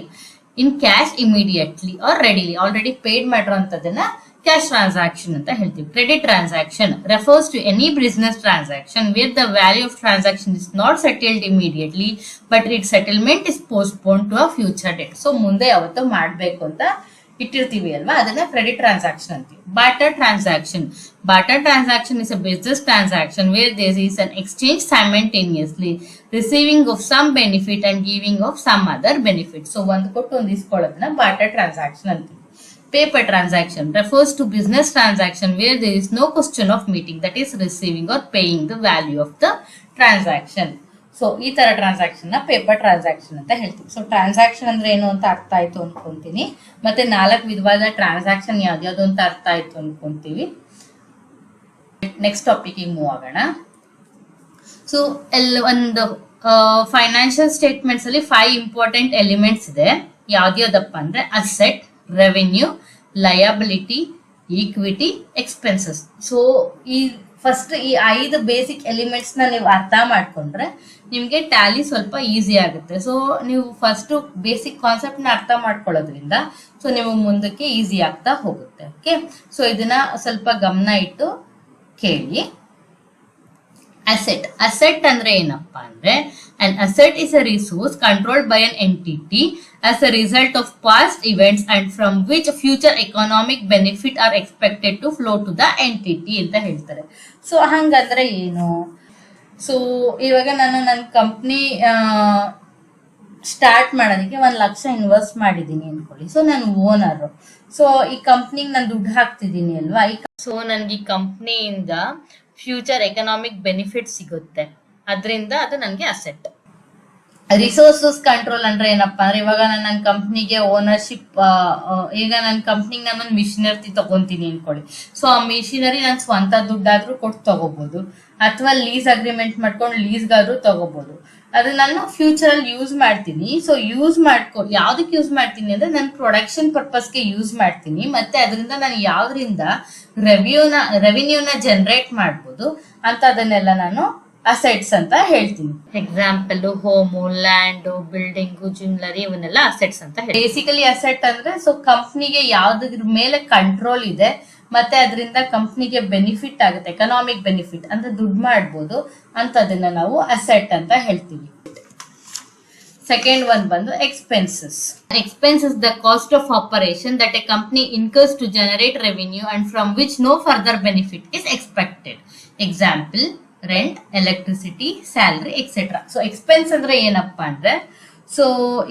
in cash immediately or readily. Already paid ಮಾಡಿರೋಂಥದ್ದನ್ನ ಕ್ಯಾಶ್ ಟ್ರಾನ್ಸಾಕ್ಷನ್ ಅಂತ ಹೇಳ್ತೀವಿ. Credit transaction refers to any business transaction where the value of transaction is not settled immediately but its settlement is postponed to a future date. So ಮುಂದೆ ಯಾವತ್ತೋ ಮಾಡ್ಬೇಕು ಅಂತ ಇಟ್ಟಿರ್ತೀವಿ ಅಲ್ವಾ, ಅದನ್ನ ಕ್ರೆಡಿಟ್ ಟ್ರಾನ್ಸಾಕ್ಷನ್ ಅಂತೀವಿ. Barter transaction is a business transaction where there is an exchange simultaneously receiving of some benefit and giving of some other benefit. So ಒಂದು ಕೊಟ್ಟು ಒಂದು ಇಸ್ಕೊಳ್ಳೋದನ್ನ ಬಾರ್ಟರ್ ಟ್ರಾನ್ಸಾಕ್ಷನ್ ಅಂತೀವಿ. Paper transaction refers to business transaction where there is no question of meeting, that is receiving or paying the value of the transaction. So ಈ ತರ ಟ್ರಾನ್ಸಾಕ್ಷನ್ ನ ಪೇಪರ್ ಟ್ರಾನ್ಸಾಕ್ಷನ್ ಅಂತ ಹೇಳ್ತೀವಿ. ಸೊ ಟ್ರಾನ್ಸಾಕ್ಷನ್ ಅಂದ್ರೆ ಏನು ಅಂತ ಅರ್ಥ ಆಯ್ತು ಅನ್ಕೊಂತೀನಿ. ಮತ್ತೆ 4 ವಿಧವಾದ ಟ್ರಾನ್ಸಾಕ್ಷನ್ ಯಾವ್ದು ಅಂತ ಅರ್ಥ ಆಯ್ತು ಅನ್ಕೊಂತೀವಿ. ನೆಕ್ಸ್ಟ್ ಟಾಪಿಕ್ ಮೂವ್ ಆಗೋಣ. ಸೊ ಒಂದು ಫೈನಾನ್ಷಿಯಲ್ ಸ್ಟೇಟ್ಮೆಂಟ್ಸ್ ಅಲ್ಲಿ 5 ಇಂಪಾರ್ಟೆಂಟ್ ಎಲಿಮೆಂಟ್ಸ್ ಇದೆ. ಯಾವ್ದ್ಯಾವ್ದಪ್ಪ ಅಂದ್ರೆ asset, revenue, liability, equity, expenses. So ಈ ಫಸ್ಟ್ ಈ 5 ಬೇಸಿಕ್ ಎಲಿಮೆಂಟ್ಸ್ ನ ನೀವು ಅರ್ಥ ಮಾಡ್ಕೊಂಡ್ರೆ ನಿಮ್ಗೆ ಟ್ಯಾಲಿ ಸ್ವಲ್ಪ ಈಸಿ ಆಗುತ್ತೆ. ಸೊ ನೀವು ಫಸ್ಟ್ ಬೇಸಿಕ್ ಕಾನ್ಸೆಪ್ಟ್ ನ ಅರ್ಥ ಮಾಡ್ಕೊಳ್ಳೋದ್ರಿಂದ ಸೊ ನಿಮಗೆ ಮುಂದಕ್ಕೆ ಈಸಿ ಆಗ್ತಾ ಹೋಗುತ್ತೆ. ಓಕೆ, ಸೊ ಇದನ್ನ ಸ್ವಲ್ಪ ಗಮನ ಇಟ್ಟು ಕೇಳಿ. ಅಸೆಟ್ ಅಂದ್ರೆ ಏನಪ್ಪಾ ಅಂದ್ರೆ an asset is a resource controlled by an entity as a result of past events and from which future economic benefit are expected to flow to the entity ಅಂತ ಹೇಳ್ತಾರೆ. ಸೊ ಹಂಗಂದ್ರೆ ಏನು? ಸೊ ಇವಾಗ ನಾನು ನನ್ನ ಕಂಪ್ನಿ ಸ್ಟಾರ್ಟ್ ಮಾಡೋದಕ್ಕೆ 1 ಲಕ್ಷ ಇನ್ವೆಸ್ಟ್ ಮಾಡಿದ್ದೀನಿ ಅನ್ಕೊಳ್ಳಿ. ಸೊ ನಾನು ಓನರ್. ಸೊ ಈ ಕಂಪ್ನಿಗೆ ನಾನು ದುಡ್ಡು ಹಾಕ್ತಿದ್ದೀನಿ ಅಲ್ವಾ. ಸೊ ನನ್ಗೆ ಈ ಕಂಪ್ನಿಯಿಂದ ಫ್ಯೂಚರ್ ಎಕನಾಮಿಕ್ ಬೆನಿಫಿಟ್ ಸಿಗುತ್ತೆ, ಅದರಿಂದ ಅದು ನನಗೆ ಅಸೆಟ್. ರಿಸೋರ್ಸಸ್ ಕಂಟ್ರೋಲ್ ಅಂದ್ರೆ ಏನಪ್ಪಾ ಅಂದ್ರೆ ಇವಾಗ ನಾನು ನನ್ನ ಕಂಪ್ನಿಗೆ ಓನರ್ಶಿಪ್, ಈಗ ನನ್ನ ಕಂಪ್ನಿಗೆ ನಾನು ಒಂದು ಮಿಷಿನರಿ ತಗೊಂತೀನಿ ಅನ್ಕೊಳ್ಳಿ. ಸೊ ಆ ಮಿಷಿನರಿ ನಾನು ಸ್ವಂತ ದುಡ್ಡಾದ್ರೂ ಕೊಟ್ಟು ತಗೋಬಹುದು, ಅಥವಾ ಲೀಸ್ ಅಗ್ರಿಮೆಂಟ್ ಮಾಡ್ಕೊಂಡು ಲೀಸ್ಗಾದ್ರೂ ತಗೋಬಹುದು. ಅದು ನಾನು ಫ್ಯೂಚರ್ ಅಲ್ಲಿ ಯೂಸ್ ಮಾಡ್ತೀನಿ. ಸೊ ಯಾವ್ದಕ್ಕೆ ಯೂಸ್ ಮಾಡ್ತೀನಿ ಅಂದ್ರೆ ನನ್ನ ಪ್ರೊಡಕ್ಷನ್ ಪರ್ಪಸ್ಗೆ ಯೂಸ್ ಮಾಡ್ತೀನಿ. ಮತ್ತೆ ಅದರಿಂದ ನಾನು ಯಾವ್ದ್ರಿಂದ ರೆವಿನ್ಯೂನ ಜನರೇಟ್ ಮಾಡ್ಬೋದು ಅಂತ ಅದನ್ನೆಲ್ಲ ನಾನು ಅಸೆಟ್ಸ್ ಅಂತ ಹೇಳ್ತೀನಿ. Example home, land, building, jewellery ಇವನ್ನೆಲ್ಲ ಅಸೆಟ್ಸ್ ಅಂತ ಹೇಳಿ. ಬೇಸಿಕಲಿ ಅಸೆಟ್ ಅಂದ್ರೆ ಸೊ ಕಂಪ್ನಿಗೆ ಯಾವ್ದ್ರ ಮೇಲೆ ಕಂಟ್ರೋಲ್ ಇದೆ ಮತ್ತೆ ಅದರಿಂದ ಕಂಪ್ನಿಗೆ ಬೆನಿಫಿಟ್ ಆಗುತ್ತೆ, ಎಕನಾಮಿಕ್ ಬೆನಿಫಿಟ್ ಅಂದ್ರೆ ದುಡ್ಡು ಮಾಡ್ಬೋದು ಅಂತದನ್ನ ನಾವು ಅಸೆಟ್ ಅಂತ ಹೇಳ್ತೀವಿ. ಸೆಕೆಂಡ್ ಒನ್ ಬಂದು expenses. Expenses the cost of operation that a company incurs to generate revenue and from which no further benefit is expected. Example, rent, electricity, salary etcetera. So expense ಅಂದ್ರೆ ಏನಪ್ಪಾ ಅಂದ್ರೆ ಸೊ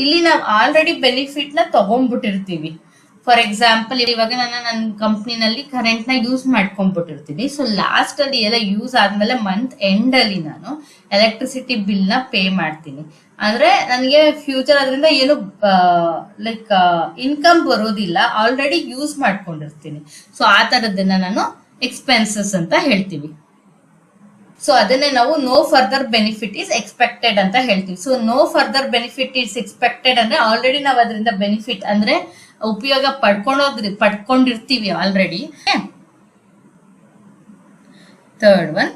ಇಲ್ಲಿ ನಾವು ಆಲ್ರೆಡಿ ಬೆನಿಫಿಟ್ ನ ತಗೊಂಡ್ಬಿಟ್ಟಿರ್ತೀವಿ. ಫಾರ್ ಎಕ್ಸಾಂಪಲ್ ಇವಾಗ ನನ್ನ ಕಂಪ್ನಿನಲ್ಲಿ ಕರೆಂಟ್ ನ ಯೂಸ್ ಮಾಡ್ಕೊಂಡ್ಬಿಟ್ಟಿರ್ತೀನಿ. ಸೊ ಲಾಸ್ಟ್ ಅಲ್ಲಿ ಎಲ್ಲ ಯೂಸ್ ಆದ್ಮೇಲೆ ಮಂತ್ ಎಂಡ್ ಅಲ್ಲಿ ನಾನು ಎಲೆಕ್ಟ್ರಿಸಿಟಿ ಬಿಲ್ ನ ಪೇ ಮಾಡ್ತೀನಿ. ಅಂದ್ರೆ ನನಗೆ ಫ್ಯೂಚರ್ ಅದರಿಂದ ಏನು ಲೈಕ್ ಇನ್ಕಮ್ ಬರೋದಿಲ್ಲ, ಆಲ್ರೆಡಿ ಯೂಸ್ ಮಾಡ್ಕೊಂಡಿರ್ತೀನಿ. ಸೊ ಆ ತರದನ್ನ ನಾನು ಎಕ್ಸ್ಪೆನ್ಸಸ್ ಅಂತ ಹೇಳ್ತೀವಿ. ಸೊ ಅದನ್ನೇ ನಾವು no further benefit is expected ಅಂತ ಹೇಳ್ತೀವಿ. So no further benefit is expected ಅಂದ್ರೆ ಆಲ್ರೆಡಿ ನಾವು ಅದರಿಂದ ಬೆನಿಫಿಟ್ ಅಂದ್ರೆ ಉಪಯೋಗ ಪಡ್ಕೊಂಡಿರ್ತೀವಿ ಆಲ್ರೆಡಿ. ಥರ್ಡ್ ಒನ್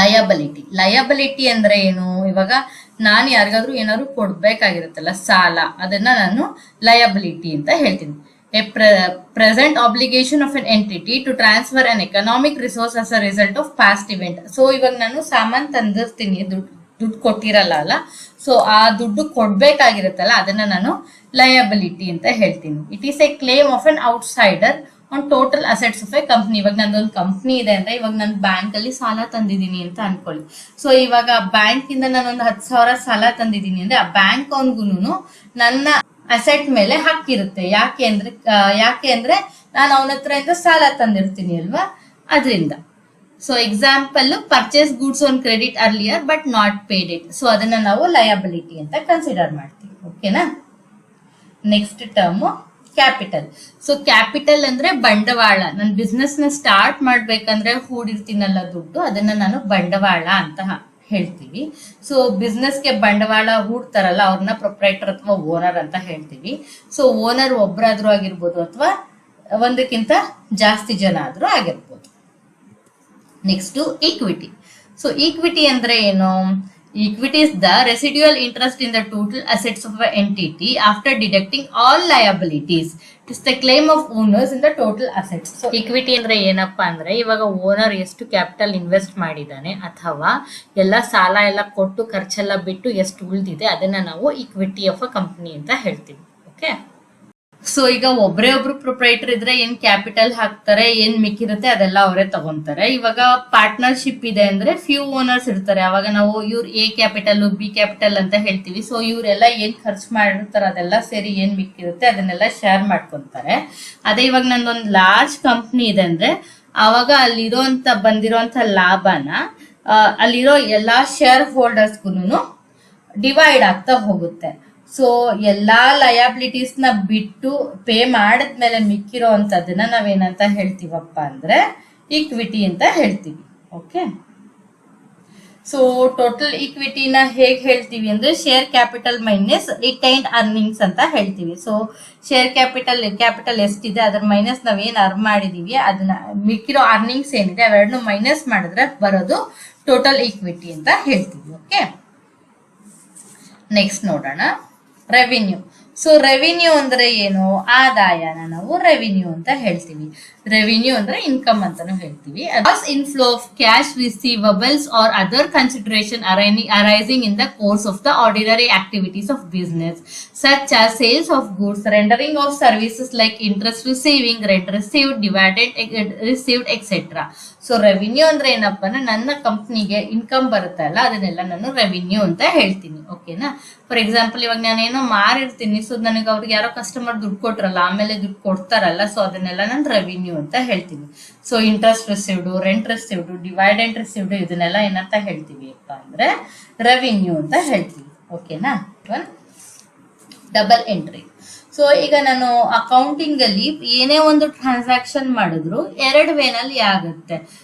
ಲಯಬಿಲಿಟಿ ಅಂದ್ರೆ ಏನು? ಇವಾಗ ನಾನು ಯಾರಿಗಾದ್ರೂ ಏನಾದ್ರು ಕೊಡ್ಬೇಕಾಗಿರುತ್ತಲ್ಲ ಸಾಲ, ಅದನ್ನ ನಾನು ಲಯಬಿಲಿಟಿ ಅಂತ ಹೇಳ್ತೀನಿ. A present obligation of an entity to transfer an economic resource as a result of past event. So ಇವಾಗ ನಾನು ಸಾಮಾನ್ ತಂದಿರ್ತೀನಿ, ದುಡ್ಡು ಕೊಟ್ಟಿರಲ್ಲ ಅಲ್ಲ, ಸೊ ಆ ದುಡ್ಡು ಕೊಡ್ಬೇಕಾಗಿರುತ್ತಲ್ಲ ಅದನ್ನ ನಾನು ಲಯಬಿಲಿಟಿ ಅಂತ ಹೇಳ್ತೀನಿ. It is A claim of an outsider on total assets of A company. ಇವಾಗ ನಂದೊಂದು ಕಂಪ್ನಿ ಇದೆ ಅಂದ್ರೆ ಇವಾಗ ನಾನು ಬ್ಯಾಂಕ್ ಅಲ್ಲಿ ಸಾಲ ತಂದಿದ್ದೀನಿ ಅಂತ ಅನ್ಕೊಳ್ಳಿ. ಸೊ ಇವಾಗ ಬ್ಯಾಂಕ್ ಇಂದ ನಾನೊಂದು 10,000 ಸಾಲ ತಂದಿದ್ದೀನಿ ಅಂದ್ರೆ ಆ ಬ್ಯಾಂಕ್ ಅವನ್ಗುನು ನನ್ನ ಅಸೆಟ್ ಮೇಲೆ ಹಕ್ಕಿರುತ್ತೆ. ಯಾಕೆ ಅಂದ್ರೆ ನಾನು ಅವನ ಹತ್ರ ಸಾಲ ತಂದಿರ್ತೀನಿ ಅಲ್ವಾ, ಅದರಿಂದ. So example, purchase goods on credit earlier but not paid it. So ಅದನ್ನ ನಾವು ಲಯಬಿಲಿಟಿ ಅಂತ ಕನ್ಸಿಡರ್ ಮಾಡ್ತೀವಿ. ಓಕೆನಾ? Next term capital. So capital ಅಂದ್ರೆ ಬಂಡವಾಳ. ನನ್ನ ಬಿಸ್ನೆಸ್ ನ ಸ್ಟಾರ್ಟ್ ಮಾಡ್ಬೇಕಂದ್ರೆ ಹೂಡಿರ್ತೀನಲ್ಲ ದುಡ್ಡು, ಅದನ್ನ ನಾನು ಬಂಡವಾಳ ಅಂತ ಹೇಳ್ತೀವಿ. ಸೊ ಬಿಸ್ನೆಸ್ಗೆ ಬಂಡವಾಳ ಹೂಡ್ತಾರಲ್ಲ ಅವ್ರನ್ನ ಪ್ರೊಪ್ರೈಟರ್ ಅಥವಾ ಓನರ್ ಅಂತ ಹೇಳ್ತೀವಿ. ಸೊ ಓನರ್ ಒಬ್ಬರಾದ್ರೂ ಆಗಿರ್ಬೋದು ಅಥವಾ ಒಂದಕ್ಕಿಂತ ಜಾಸ್ತಿ ಜನ ಆದ್ರೂ ಆಗಿರ್ಬೋದು. Next equity. ಸೊ ಈಕ್ವಿಟಿ ಅಂದ್ರೆ ಏನು? Equity is the residual interest in the total assets of an entity after deducting all liabilities. It is the claim of owners in the total assets. So equity ಅಂದ್ರೆ ಏನಪ್ಪಾ ಅಂದ್ರೆ ಇವಾಗ ಓನರ್ ಎಷ್ಟು ಕ್ಯಾಪಿಟಲ್ ಇನ್ವೆಸ್ಟ್ ಮಾಡಿದಾನೆ ಅಥವಾ ಎಲ್ಲ ಸಾಲ ಎಲ್ಲ ಕೊಟ್ಟು ಖರ್ಚೆಲ್ಲ ಬಿಟ್ಟು ಎಷ್ಟು ಉಳಿದಿದೆ ಅದನ್ನ ನಾವು ಈಕ್ವಿಟಿ ಆಫ್ ಅ ಕಂಪನಿ ಅಂತ ಹೇಳ್ತೀವಿ. ಓಕೆ, ಸೊ ಈಗ ಒಬ್ರು ಪ್ರೊಪ್ರೈಟರ್ ಇದ್ರೆ ಏನ್ ಕ್ಯಾಪಿಟಲ್ ಹಾಕ್ತಾರೆ, ಏನ್ ಮಿಕ್ಕಿರುತ್ತೆ ಅದೆಲ್ಲ ಅವರೇ ತಗೊಂತಾರೆ. ಇವಾಗ ಪಾರ್ಟ್ನರ್ಶಿಪ್ ಇದೆ ಅಂದ್ರೆ ಫ್ಯೂ ಓನರ್ಸ್ ಇರ್ತಾರೆ. ಅವಾಗ ನಾವು ಇವ್ರು ಎ ಕ್ಯಾಪಿಟಲ್ ಬಿ ಕ್ಯಾಪಿಟಲ್ ಅಂತ ಹೇಳ್ತೀವಿ. ಸೊ ಇವರೆಲ್ಲ ಏನ್ ಖರ್ಚು ಮಾಡಿರ್ತಾರೆ ಅದೆಲ್ಲ ಸೇರಿ ಏನ್ ಮಿಕ್ಕಿರುತ್ತೆ ಅದನ್ನೆಲ್ಲ ಶೇರ್ ಮಾಡ್ಕೊಂತಾರೆ. ಅದೇ ಇವಾಗ ನಂದೊಂದು ಲಾರ್ಜ್ ಕಂಪ್ನಿ ಇದೆ ಅಂದ್ರೆ ಅವಾಗ ಬಂದಿರೋಂತ ಲಾಭನ ಅಲ್ಲಿರೋ ಎಲ್ಲಾ ಶೇರ್ ಹೋಲ್ಡರ್ಸ್ಗೂ ಡಿವೈಡ್ ಆಗ್ತಾ ಹೋಗುತ್ತೆ. ಸೊ ಎಲ್ಲಾ ಲಯಬಿಲಿಟೀಸ್ ನ ಬಿಟ್ಟು ಪೇ ಮಾಡಿದ್ಮೇಲೆ ಮಿಕ್ಕಿರೋ ಅಂತದನ್ನ ನಾವೇನಂತ ಹೇಳ್ತೀವಪ್ಪ ಅಂದ್ರೆ ಈಕ್ವಿಟಿ ಅಂತ ಹೇಳ್ತೀವಿ. ಓಕೆ, ಸೊ ಟೋಟಲ್ ಈಕ್ವಿಟಿನ ಹೇಗ್ ಹೇಳ್ತೀವಿ ಅಂದ್ರೆ share capital minus retained earnings ಅಂತ ಹೇಳ್ತೀವಿ. ಸೊ ಶೇರ್ ಕ್ಯಾಪಿಟಲ್ ಎಷ್ಟಿದೆ ಅದ್ರ ಮೈನಸ್ ನಾವ್ ಏನ್ ಅರ್ನ್ ಮಾಡಿದೀವಿ ಅದನ್ನ ಮಿಕ್ಕಿರೋ ಅರ್ನಿಂಗ್ಸ್ ಏನಿದೆ ಅವೆರಡನ್ನು ಮೈನಸ್ ಮಾಡಿದ್ರೆ ಬರೋದು ಟೋಟಲ್ ಈಕ್ವಿಟಿ ಅಂತ ಹೇಳ್ತೀವಿ. ಓಕೆ, ನೆಕ್ಸ್ಟ್ ನೋಡೋಣ ರೆವಿನ್ಯೂ. ಸೊ ರೆವಿನ್ಯೂ ಅಂದ್ರೆ ಏನು? ಆದಾಯನ ನಾವು ರೆವಿನ್ಯೂ ಅಂತ ಹೇಳ್ತೀವಿ. ರೆವಿನ್ಯೂ ಅಂದ್ರೆ ಇನ್ಕಮ್ ಅಂತಾನು ಹೇಳ್ತೀವಿ. Inflow of cash receivables or other consideration arising in the course of the ordinary activities of business such as sales of goods, rendering of services like interest receiving, rent received, dividend received etcetera. So revenue ಅಂದ್ರೆ ಏನಪ್ಪಾ ಅಂದ್ರೆ ನನ್ನ ಕಂಪ್ನಿಗೆ ಇನ್ಕಮ್ ಬರುತ್ತಲ್ಲ ಅದನ್ನೆಲ್ಲ ನಾನು ರೆವಿನ್ಯೂ ಅಂತ ಹೇಳ್ತೀನಿ. ಓಕೆನಾ? ಫಾರ್ ಎಕ್ಸಾಂಪಲ್ ಇವಾಗ ನಾನೇನೋ ಮಾರಿರ್ತೀನಿ, ಸೊ ನನಗೆ ಅವ್ರಿಗೆ ಯಾರೋ ಕಸ್ಟಮರ್ ದುಡ್ಡು ಕೊಟ್ರಲ್ಲ ಆಮೇಲೆ ದುಡ್ಡು ಕೊಡ್ತಾರಲ್ಲ, ಸೊ ಅದನ್ನೆಲ್ಲ ನಾನು ರೆವಿನ್ಯೂ ಅಂತ ಹೇಳ್ತೀನಿ. So interest received, rent received, dividend received ಇದನ್ನೆಲ್ಲ ಏನಂತ ಹೇಳ್ತೀವಿ ಅಪ್ಪ ಅಂದ್ರೆ ರೆವಿನ್ಯೂ ಅಂತ ಹೇಳ್ತೀವಿ. ಓಕೆನಾ? Double entry. ಸೊ ಈಗ ನಾನು ಅಕೌಂಟಿಂಗ್ ಅಲ್ಲಿ ಏನೇ ಒಂದು ಟ್ರಾನ್ಸಾಕ್ಷನ್ ಮಾಡಿದ್ರು ಎರಡು ವೇನಲ್ಲಿ ಆಗುತ್ತೆ.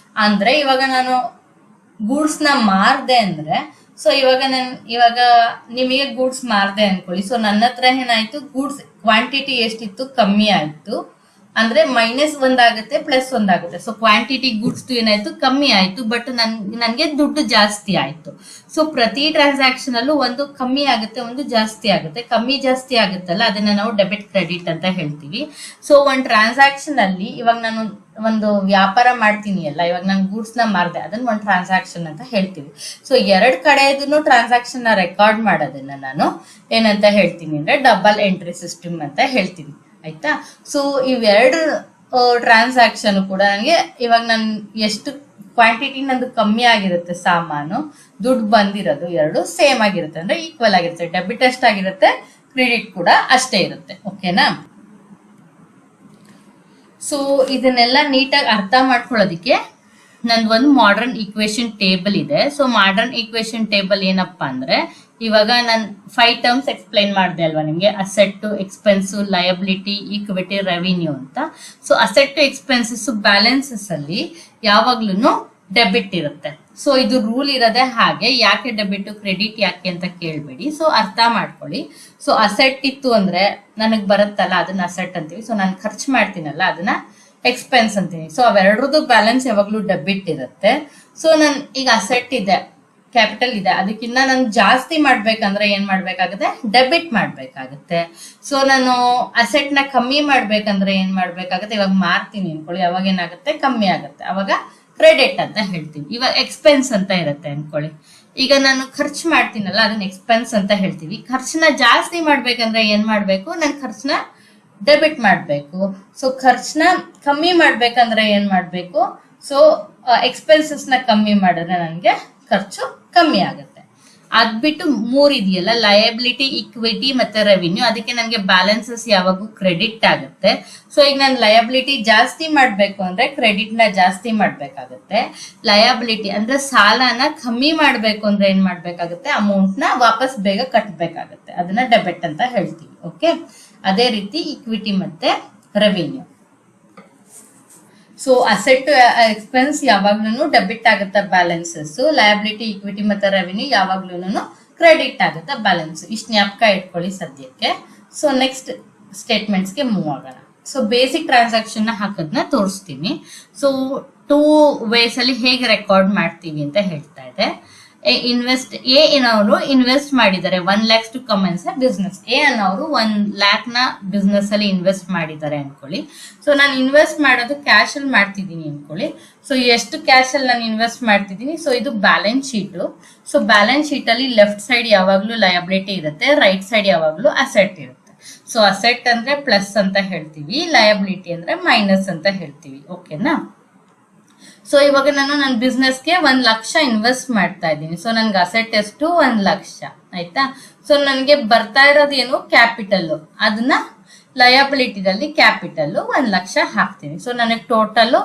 ಅಂದ್ರೆ ಇವಾಗ ನಾನು ಗೂಡ್ಸ್ ನ ಮಾರ್ದೆ ಅಂದ್ರೆ, ಸೊ ಇವಾಗ ನಿಮಗೆ ಗೂಡ್ಸ್ ಮಾರ್ದೆ ಅನ್ಕೊಳ್ಳಿ. ಸೊ ನನ್ನ ಹತ್ರ ಏನಾಯ್ತು, ಗೂಡ್ಸ್ ಕ್ವಾಂಟಿಟಿ ಎಷ್ಟಿತ್ತು ಕಮ್ಮಿ ಆಯ್ತು ಅಂದ್ರೆ ಮೈನಸ್ ಒಂದಾಗುತ್ತೆ ಪ್ಲಸ್ ಒಂದಾಗುತ್ತೆ. ಸೊ ಕ್ವಾಂಟಿಟಿ ಗುಡ್ಸ್ ಏನಾಯ್ತು ಕಮ್ಮಿ ಆಯ್ತು, ಬಟ್ ನನ್ಗೆ ದುಡ್ಡು ಜಾಸ್ತಿ ಆಯ್ತು. ಸೊ ಪ್ರತಿ ಟ್ರಾನ್ಸಾಕ್ಷನ್ ಅಲ್ಲೂ ಒಂದು ಕಮ್ಮಿ ಆಗುತ್ತೆ, ಒಂದು ಜಾಸ್ತಿ ಆಗುತ್ತೆ. ಕಮ್ಮಿ ಜಾಸ್ತಿ ಆಗುತ್ತಲ್ಲ ಅದನ್ನ ನಾವು ಡೆಬಿಟ್ ಕ್ರೆಡಿಟ್ ಅಂತ ಹೇಳ್ತೀವಿ. ಸೊ ಒಂದು ಟ್ರಾನ್ಸಾಕ್ಷನ್ ಅಲ್ಲಿ ಇವಾಗ ನಾನು ಒಂದು ವ್ಯಾಪಾರ ಮಾಡ್ತೀನಿ ಅಲ್ಲ, ಇವಾಗ ನಾನು ಗೂಡ್ಸ್ ನ ಮಾರ್ದೆ ಅದನ್ನ ಒಂದು ಟ್ರಾನ್ಸಾಕ್ಷನ್ ಅಂತ ಹೇಳ್ತೀವಿ. ಸೊ ಎರಡ್ ಕಡೆದನ್ನು ಟ್ರಾನ್ಸಾಕ್ಷನ್ ನ ರೆಕಾರ್ಡ್ ಮಾಡೋದನ್ನ ನಾನು ಏನಂತ ಹೇಳ್ತೀನಿ ಅಂದ್ರೆ ಡಬಲ್ ಎಂಟ್ರಿ ಸಿಸ್ಟಮ್ ಅಂತ ಹೇಳ್ತೀನಿ. ಆಯ್ತಾ? ಸೊ ಇವೆರಡು ಟ್ರಾನ್ಸಾಕ್ಷನ್ ಕೂಡ ನನಗೆ ಇವಾಗ ನಾನು ಎಷ್ಟು ಕ್ವಾಂಟಿಟಿ ನಂದು ಕಮ್ಮಿ ಆಗಿರುತ್ತೆ, ಸಾಮಾನು ದುಡ್ಡು ಬಂದಿರೋದು ಎರಡು ಸೇಮ್ ಆಗಿರುತ್ತೆ ಅಂದ್ರೆ ಈಕ್ವಲ್ ಆಗಿರುತ್ತೆ. ಡೆಬಿಟ್ ಎಷ್ಟಾಗಿರುತ್ತೆ, ಕ್ರೆಡಿಟ್ ಕೂಡ ಅಷ್ಟೇ ಇರುತ್ತೆ. ಓಕೆನಾ? ಸೊ ಇದನ್ನೆಲ್ಲ ನೀಟಾಗಿ ಅರ್ಥ ಮಾಡ್ಕೊಳ್ಳೋದಿಕ್ಕೆ ನಂದು ಒಂದು ಮಾಡರ್ನ್ ಈಕ್ವೇಶನ್ ಟೇಬಲ್ ಇದೆ. ಸೊ ಮಾಡರ್ನ್ ಈಕ್ವೇಶನ್ ಟೇಬಲ್ ಏನಪ್ಪಾ ಅಂದ್ರೆ ಇವಾಗ ನಾನು 5 ಟರ್ಮ್ಸ್ ಎಕ್ಸ್ಪ್ಲೈನ್ ಮಾಡಿದೆ ಅಲ್ವಾ ನಿಮ್ಗೆ, asset, expense, liability, equity, revenue ಅಂತ. ಸೊ ಅಸೆಟ್ ಎಕ್ಸ್ಪೆನ್ಸಸ್ ಬ್ಯಾಲೆನ್ಸಸ್ ಅಲ್ಲಿ ಯಾವಾಗ್ಲೂ ಡೆಬಿಟ್ ಇರುತ್ತೆ. ಸೊ ಇದು ರೂಲ್ ಇರೋದೇ ಹಾಗೆ. ಯಾಕೆ ಡೆಬಿಟ್ ಕ್ರೆಡಿಟ್ ಯಾಕೆ ಅಂತ ಕೇಳ್ಬೇಡಿ, ಸೊ ಅರ್ಥ ಮಾಡ್ಕೊಳ್ಳಿ. ಸೊ ಅಸೆಟ್ ಇತ್ತು ಅಂದ್ರೆ ನನಗ್ ಬರುತ್ತಲ್ಲ ಅದನ್ನ ಅಸೆಟ್ ಅಂತೀವಿ. ಸೊ ನಾನು ಖರ್ಚು ಮಾಡ್ತೀನಲ್ಲ ಅದನ್ನ ಎಕ್ಸ್ಪೆನ್ಸ್ ಅಂತೀನಿ. ಸೊ ಅವೆರಡ್ರದ್ದು ಬ್ಯಾಲೆನ್ಸ್ ಯಾವಾಗ್ಲೂ ಡೆಬಿಟ್ ಇರುತ್ತೆ. ಸೊ ನನ್ ಈಗ ಅಸೆಟ್ ಇದೆ, ಕ್ಯಾಪಿಟಲ್ ಇದೆ, ಅದಕ್ಕಿಂತ ನಾನು ಜಾಸ್ತಿ ಮಾಡ್ಬೇಕಂದ್ರೆ ಏನ್ ಮಾಡ್ಬೇಕಾಗುತ್ತೆ, ಡೆಬಿಟ್ ಮಾಡ್ಬೇಕಾಗುತ್ತೆ. ಸೊ ನಾನು ಅಸೆಟ್ ನ ಕಮ್ಮಿ ಮಾಡ್ಬೇಕಂದ್ರೆ ಏನ್ ಮಾಡ್ಬೇಕಾಗುತ್ತೆ, ಇವಾಗ ಮಾರ್ತೀನಿ ಅನ್ಕೊಳ್ಳಿ, ಅವಾಗ ಏನಾಗುತ್ತೆ ಕಮ್ಮಿ ಆಗುತ್ತೆ, ಅವಾಗ ಕ್ರೆಡಿಟ್ ಅಂತ ಹೇಳ್ತೀವಿ. ಇವಾಗ ಎಕ್ಸ್ಪೆನ್ಸ್ ಅಂತ ಇರುತ್ತೆ ಅನ್ಕೊಳ್ಳಿ, ಈಗ ನಾನು ಖರ್ಚು ಮಾಡ್ತೀನಲ್ಲ ಅದನ್ನ ಎಕ್ಸ್ಪೆನ್ಸ್ ಅಂತ ಹೇಳ್ತೀವಿ. ಖರ್ಚನ್ನ ಜಾಸ್ತಿ ಮಾಡ್ಬೇಕಂದ್ರೆ ಏನ್ ಮಾಡ್ಬೇಕು, ನಾನು ಖರ್ಚನ್ನ ಡೆಬಿಟ್ ಮಾಡ್ಬೇಕು. ಸೊ ಖರ್ಚನ್ನ ಕಮ್ಮಿ ಮಾಡ್ಬೇಕಂದ್ರೆ ಏನ್ ಮಾಡ್ಬೇಕು, ಸೊ ಎಕ್ಸ್ಪೆನ್ಸಸ್ ನ ಕಮ್ಮಿ ಮಾಡಿದ್ರೆ ನನಗೆ ಖರ್ಚು ಕಮ್ಮಿ ಆಗುತ್ತೆ. ಅದ್ಬಿಟ್ಟು ಮೂರ್ ಇದೆಯಲ್ಲ, ಲಯಬಿಲಿಟಿ, ಇಕ್ವಿಟಿ ಮತ್ತೆ ರೆವಿನ್ಯೂ, ಅದಕ್ಕೆ ನನಗೆ ಬ್ಯಾಲೆನ್ಸಸ್ ಯಾವಾಗೂ ಕ್ರೆಡಿಟ್ ಆಗುತ್ತೆ. ಸೊ ಈಗ ನಾನು ಲಯಬಿಲಿಟಿ ಜಾಸ್ತಿ ಮಾಡ್ಬೇಕು ಅಂದ್ರೆ ಕ್ರೆಡಿಟ್ ನ ಜಾಸ್ತಿ ಮಾಡ್ಬೇಕಾಗತ್ತೆ. ಲಯಬಿಲಿಟಿ ಅಂದ್ರೆ ಸಾಲನ ಕಮ್ಮಿ ಮಾಡ್ಬೇಕು ಅಂದ್ರೆ ಏನ್ ಮಾಡ್ಬೇಕಾಗುತ್ತೆ, ಅಮೌಂಟ್ ನ ವಾಪಸ್ ಬೇಗ ಕಟ್ಬೇಕಾಗತ್ತೆ, ಅದನ್ನ ಡೆಬಿಟ್ ಅಂತ ಹೇಳ್ತೀವಿ. ಓಕೆ, ಅದೇ ರೀತಿ ಇಕ್ವಿಟಿ ಮತ್ತೆ ರೆವಿನ್ಯೂ. ಸೊ ಅಸೆಟ್ ಎಕ್ಸ್ಪೆನ್ಸ್ ಯಾವಾಗ್ಲೂ ಡೆಬಿಟ್ ಆಗುತ್ತೆ ಬ್ಯಾಲೆನ್ಸಸ್, ಲಯಬಿಲಿಟಿ, ಇಕ್ವಿಟಿ ಮತ್ತೆ ರೆವಿನ್ಯೂ ಯಾವಾಗ್ಲೂ ಕ್ರೆಡಿಟ್ ಆಗುತ್ತೆ ಬ್ಯಾಲೆನ್ಸ್. ಇಷ್ಟು ಜ್ಞಾಪಕ ಇಟ್ಕೊಳ್ಳಿ ಸದ್ಯಕ್ಕೆ. ಸೊ ನೆಕ್ಸ್ಟ್ ಸ್ಟೇಟ್ಮೆಂಟ್ಸ್ಗೆ ಮೂವ್ ಆಗೋಣ. ಸೊ ಬೇಸಿಕ್ ಟ್ರಾನ್ಸಾಕ್ಷನ್ ಹಾಕೋದನ್ನ ತೋರಿಸ್ತೀನಿ. ಸೊ 2 ways ಅಲ್ಲಿ ಹೇಗೆ ರೆಕಾರ್ಡ್ ಮಾಡ್ತೀವಿ ಅಂತ ಹೇಳ್ತಾ ಇದೆ. ಎ ಅನ್ನೋರು ಇನ್ವೆಸ್ಟ್ ಮಾಡಿದ್ದಾರೆ 1 lakhs to commence business. A ಅನ್ನೋರು 1 lakh ನ ಬಿಸ್ನೆಸ್ ಅಲ್ಲಿ ಇನ್ವೆಸ್ಟ್ ಮಾಡಿದ್ದಾರೆ ಅನ್ಕೊಳ್ಳಿ. ಸೊ ನಾನು ಇನ್ವೆಸ್ಟ್ ಮಾಡೋದು ಕ್ಯಾಶ್ ಅಲ್ಲಿ ಮಾಡ್ತಿದ್ದೀನಿ ಅನ್ಕೊಳ್ಳಿ. ಸೊ ಎಷ್ಟು ಕ್ಯಾಶ್ ಅಲ್ಲಿ ನಾನು ಇನ್ವೆಸ್ಟ್ ಮಾಡ್ತಿದ್ದೀನಿ, ಸೊ ಇದು balance sheet. So balance sheet ಅಲ್ಲಿ ಲೆಫ್ಟ್ ಸೈಡ್ ಯಾವಾಗ್ಲೂ ಲಯಬಿಲಿಟಿ ಇರುತ್ತೆ, ರೈಟ್ ಸೈಡ್ ಯಾವಾಗ್ಲೂ ಅಸೆಟ್ ಇರುತ್ತೆ. ಸೊ ಅಸೆಟ್ ಅಂದ್ರೆ ಪ್ಲಸ್ ಅಂತ ಹೇಳ್ತೀವಿ, ಲಯಬಿಲಿಟಿ ಅಂದ್ರೆ ಮೈನಸ್ ಅಂತ ಹೇಳ್ತೀವಿ. ಓಕೆನಾ? ಸೊ ಇವಾಗ ನಾನು ನನ್ನ ಬಿಸ್ನೆಸ್ಗೆ 1,00,000 ಇನ್ವೆಸ್ಟ್ ಮಾಡ್ತಾ ಇದ್ದೀನಿ. ಸೊ ನನ್ಗೆ ಅಸೆಟ್ ಎಷ್ಟು? 1,00,000. ಆಯ್ತಾ? ಸೊ ನನಗೆ ಬರ್ತಾ ಇರೋದು ಏನು? ಕ್ಯಾಪಿಟಲ್. ಅದನ್ನ ಲಯಬಿಲಿಟಿದಲ್ಲಿ ಕ್ಯಾಪಿಟಲ್ 1,00,000 ಹಾಕ್ತೀನಿ. ಸೊ ನನಗೆ ಟೋಟಲ್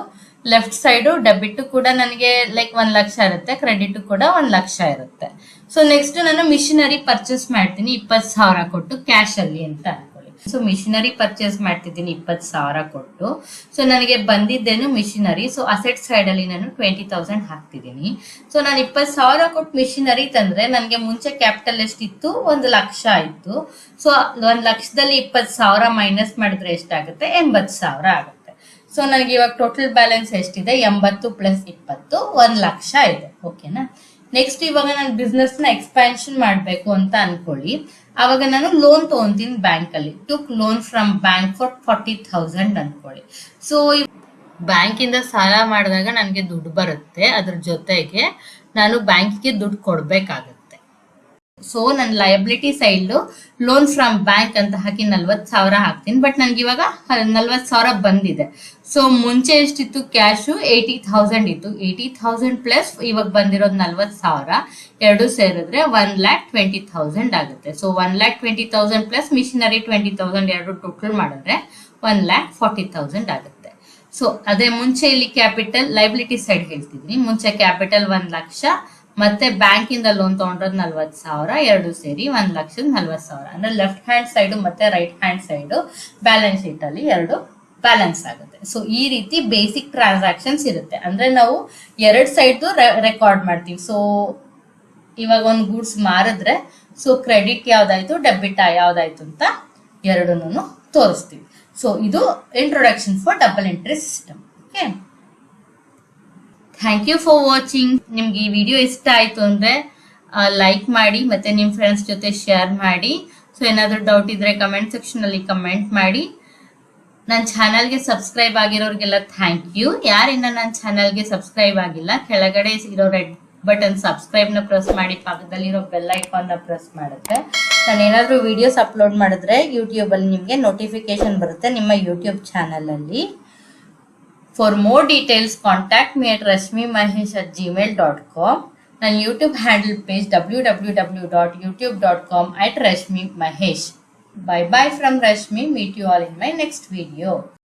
ಲೆಫ್ಟ್ ಸೈಡು ಡೆಬಿಟ್ ಕೂಡ ನನಗೆ ಲೈಕ್ 1,00,000 ಇರುತ್ತೆ, ಕ್ರೆಡಿಟ್ ಕೂಡ 1,00,000 ಇರುತ್ತೆ. ಸೊ ನೆಕ್ಸ್ಟ್ ನಾನು ಮಿಷಿನರಿ ಪರ್ಚೇಸ್ ಮಾಡ್ತೀನಿ 20,000 ಕೊಟ್ಟು ಕ್ಯಾಶ್ ಅಲ್ಲಿ ಅಂತ ಅನ್ಕೊಳ್ಳಿ. ಸೊ ಮಿಷಿನರಿ ಪರ್ಚೇಸ್ ಮಾಡ್ತಿದ್ದೀನಿ 20,000 ಕೊಟ್ಟು. ಸೊ ನನಗೆ ಬಂದಿದ್ದೇನು ಮಿಷಿನರಿ. ಸೊ ಅಸೆಟ್ ಸೈಡ್ ಅಲ್ಲಿ ನಾನು 20,000 ಹಾಕ್ತಿದ್ದೀನಿ. ಸೊ ನಾನು 20,000 ಕೊಟ್ಟು ಮಿಷಿನರಿ ತಂದ್ರೆ ನನಗೆ ಮುಂಚೆ ಕ್ಯಾಪಿಟಲ್ ಎಷ್ಟಿತ್ತು? 1,00,000 ಇತ್ತು. ಸೊ 1,00,000ದಲ್ಲಿ 20,000 ಮೈನಸ್ ಮಾಡಿದ್ರೆ ಎಷ್ಟಾಗುತ್ತೆ? 80,000 ಆಗುತ್ತೆ. ಸೊ ನನಗೆ ಇವಾಗ ಟೋಟಲ್ ಬ್ಯಾಲೆನ್ಸ್ ಎಷ್ಟಿದೆ? 80 ಪ್ಲಸ್ 20 1,00,000 ಇದೆ. ಓಕೆನಾ? ನೆಕ್ಸ್ಟ್ ಇವಾಗ ನಾನು ಬಿಸ್ನೆಸ್ ನ ಎಕ್ಸ್ಪ್ಯಾನ್ಷನ್ ಮಾಡಬೇಕು ಅಂತ ಅನ್ಕೊಳ್ಳಿ. ಅವಾಗ ನಾನು ಲೋನ್ ತಗೊಂತೀನಿ ಬ್ಯಾಂಕ್ ಅಲ್ಲಿ. Took loan from bank for 40,000 ಅನ್ಕೊಳ್ಳಿ. ಸೊ ಬ್ಯಾಂಕ್ ಇಂದ ಸಾಲ ಮಾಡಿದಾಗ ನನಗೆ ದುಡ್ಡು ಬರುತ್ತೆ, ಅದ್ರ ಜೊತೆಗೆ ನಾನು ಬ್ಯಾಂಕಿಗೆ ದುಡ್ಡು ಕೊಡ್ಬೇಕಾಗುತ್ತೆ. ಸೊ ನನ್ನ liability side loan from bank ಅಂತ ಹಾಕಿ 40,000 ಹಾಕ್ತೀನಿ. ಬಟ್ ನನ್ಗೆ ಇವಾಗ 40,000 ಬಂದಿದೆ. ಸೊ ಮುಂಚೆ ಎಷ್ಟಿತ್ತು? ಕ್ಯಾಶು 80,000 ಇತ್ತು. 80,000 ಪ್ಲಸ್ ಇವಾಗ ಬಂದಿರೋದು 40,000 ಎರಡು ಸೇರಿದ್ರೆ 1,20,000 ಆಗುತ್ತೆ. ಸೊ 1,20,000 ಪ್ಲಸ್ ಮಿಷಿನರಿ 20,000 ಎರಡು ಟೋಟಲ್ ಮಾಡಿದ್ರೆ 1,40,000 ಆಗುತ್ತೆ. ಸೊ ಅದೇ ಮುಂಚೆ ಇಲ್ಲಿ ಕ್ಯಾಪಿಟಲ್ ಲೈಬಿಲಿಟಿ ಸೈಡ್ ಹೇಳ್ತಿದ್ದೀನಿ. ಮುಂಚೆ ಕ್ಯಾಪಿಟಲ್ 1,00,000 ಮತ್ತೆ ಬ್ಯಾಂಕ್ ಇಂದ ಲೋನ್ ತಗೊಂಡ್ರದ್ 40,000 ಎರಡು ಸೇರಿ 1,40,000 ಅಂದ್ರೆ ಲೆಫ್ಟ್ ಹ್ಯಾಂಡ್ ಸೈಡ್ ಮತ್ತೆ right hand side balance sheet ಅಲ್ಲಿ ಎರಡು ಬ್ಯಾಲೆನ್ಸ್ ಆಗುತ್ತೆ. ಸೊ ಈ ರೀತಿ ಬೇಸಿಕ್ ಟ್ರಾನ್ಸಾಕ್ಷನ್ಸ್ ಇರುತ್ತೆ. ಅಂದ್ರೆ ನಾವು ಎರಡ್ ಸೈಡ್ ರೆಕಾರ್ಡ್ ಮಾಡ್ತೀವಿ. ಸೊ ಇವಾಗ ಒಂದು ಗೂಡ್ಸ್ ಮಾರಿದ್ರೆ ಸೊ ಕ್ರೆಡಿಟ್ ಯಾವ್ದಾಯ್ತು, ಡೆಬಿಟ್ ಯಾವ್ದಾಯ್ತು ಅಂತ ಎರಡನ್ನೂ ತೋರಿಸ್ತೀವಿ. ಸೊ ಇದು introduction for double entry system. Okay, thank you for watching. ನಿಮ್ಗೆ ಈ ವಿಡಿಯೋ ಇಷ್ಟ ಆಯ್ತು ಅಂದ್ರೆ ಲೈಕ್ ಮಾಡಿ ಮತ್ತೆ ನಿಮ್ಮ ಫ್ರೆಂಡ್ಸ್ ಜೊತೆ ಶೇರ್ ಮಾಡಿ. ಸೊ ಏನಾದರೂ ಡೌಟ್ ಇದ್ರೆ ಕಮೆಂಟ್ ಸೆಕ್ಷನ್ ಅಲ್ಲಿ ಕಮೆಂಟ್ ಮಾಡಿ. ನನ್ನ ಚಾನಲ್ಗೆ ಸಬ್ಸ್ಕ್ರೈಬ್ ಆಗಿರೋರಿಗೆಲ್ಲ ಥ್ಯಾಂಕ್ ಯು. ಯಾರಿನ್ನ ನನ್ನ ಚಾನಲ್ಗೆ ಸಬ್ಸ್ಕ್ರೈಬ್ ಆಗಿಲ್ಲ, ಕೆಳಗಡೆ ಇರೋ ರೆಡ್ ಬಟನ್ ಸಬ್ಸ್ಕ್ರೈಬ್ ನ ಪ್ರೆಸ್ ಮಾಡಿ, ಪಕ್ಕದಲ್ಲಿರೋ ಬೆಲ್ ಐಕಾನ್ ನ ಪ್ರೆಸ್ ಮಾಡಿದ್ರೆ ನಾನು ಏನಾದರೂ ವಿಡಿಯೋಸ್ ಅಪ್ಲೋಡ್ ಮಾಡಿದ್ರೆ ಯೂಟ್ಯೂಬ್ ಅಲ್ಲಿ ನಿಮಗೆ ನೋಟಿಫಿಕೇಶನ್ ಬರುತ್ತೆ ನಿಮ್ಮ ಯೂಟ್ಯೂಬ್ ಚಾನಲ್ ಅಲ್ಲಿ. For more details, contact me at rashmimahesh@gmail.com. ನನ್ನ YouTube handle page www.youtube.com/rashmimahesh. Bye bye from Rashmi. Meet you all in my next video.